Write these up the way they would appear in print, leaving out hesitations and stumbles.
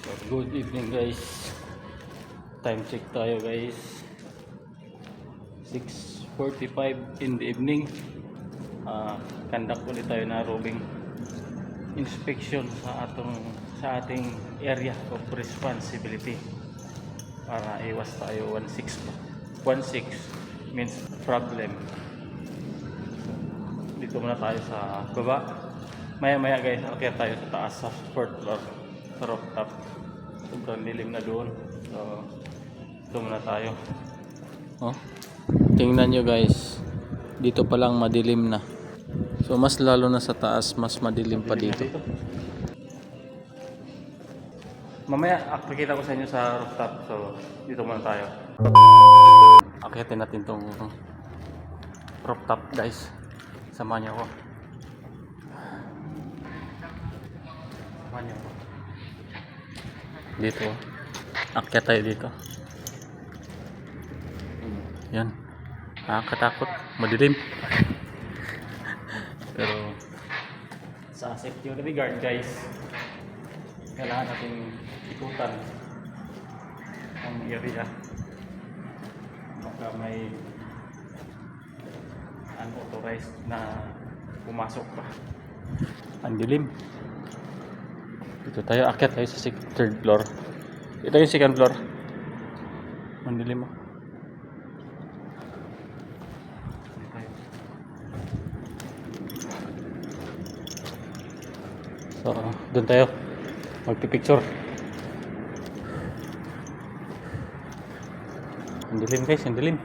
So, good evening guys. Time check tayo guys. 6:45 in the evening. Conduct ulit tayo na roving inspection sa ating area of responsibility para iwas tayo 16 means problem. Dito muna tayo sa baba. Maya guys, akyat tayo sa taas sa 4th floor, sa rooftop. Sobrang dilim na doon. So, dito muna tayo. Oh, tingnan nyo guys, dito pa lang madilim na. So mas lalo na sa taas, mas madilim pa dito. Mamaya pakita ko sa inyo sa rooftop. So dito muna tayo. Akyatin natin tong rooftop guys. Samahan niyo ako. Samahan niyo ako. Dito. Akyat tayo dito. Yan. Nakakatakot. Madilim. Pero sa security guard guys, kailangan natin ikutan ang area. Baka may unauthorized na pumasok pa. Ang dilim. Dito tayo, akyat tayo sa 3rd floor. Ito yung 2nd floor. Ang dilim mo. So, doon tayo magpipicture. Ang dilim guys, ang dilim.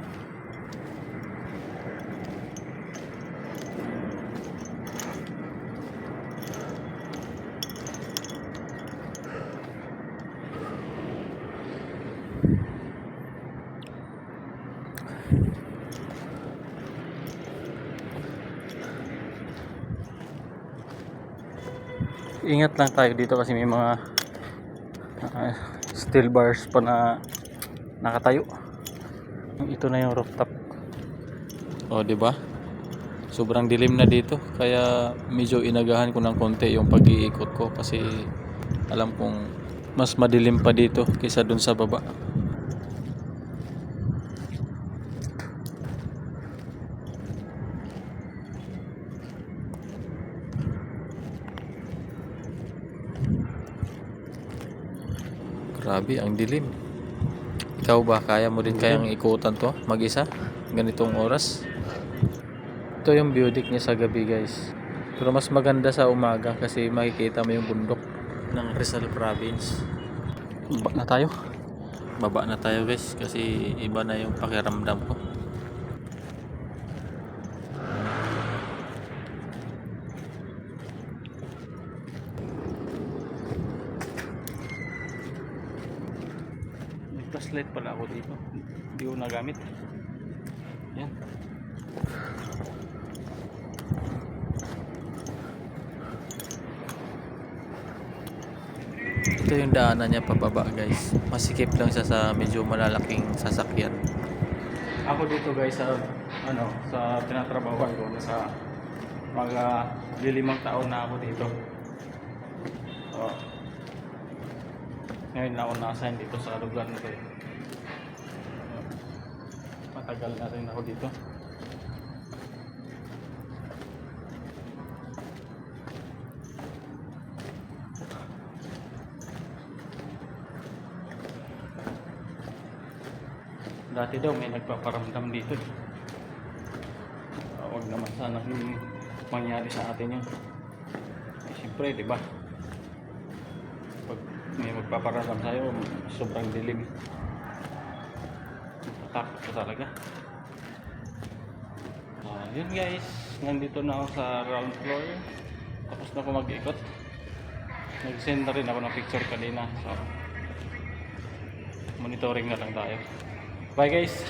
Ingat lang tayo dito kasi may mga steel bars pa na nakatayo. Ito na yung rooftop. Oh, di ba? Sobrang dilim na dito kaya medyo inagahan ko ng konti yung pag-iikot ko kasi alam kong mas madilim pa dito kaysa dun sa baba. Grabe, ang dilim. Ikaw ba, kaya mo din kayang ikutan to mag-isa? Ganitong oras? Ito yung view deck niya sa gabi guys. Pero mas maganda sa umaga kasi makikita mo yung bundok ng Rizal Province. Baba na tayo guys kasi iba na yung pakiramdam ko. Flashlight pala ako dito, hindi ko nagamit. Yan. Ito yung daanan niya pababa guys. Masikip lang siya sa medyo malalaking sasakyan. Ako dito guys sa sa tinatrabahuan ko, sa mga 5 taon na ako dito. So, ngayon na ako na-assign dito sa lugar na ito. Matagal na rin ako dito. Dati daw may nagpaparamdam dito. Huwag naman sana mangyari sa atin yun. Siyempre, di ba? May magpaparamdam sa'yo, sobrang dilim. Takot ko talaga. Yun guys, nandito na ako sa ground floor. Tapos na ako mag-ikot. Nag-send na rin ako ng picture kanina. So, monitoring na lang tayo. Bye guys!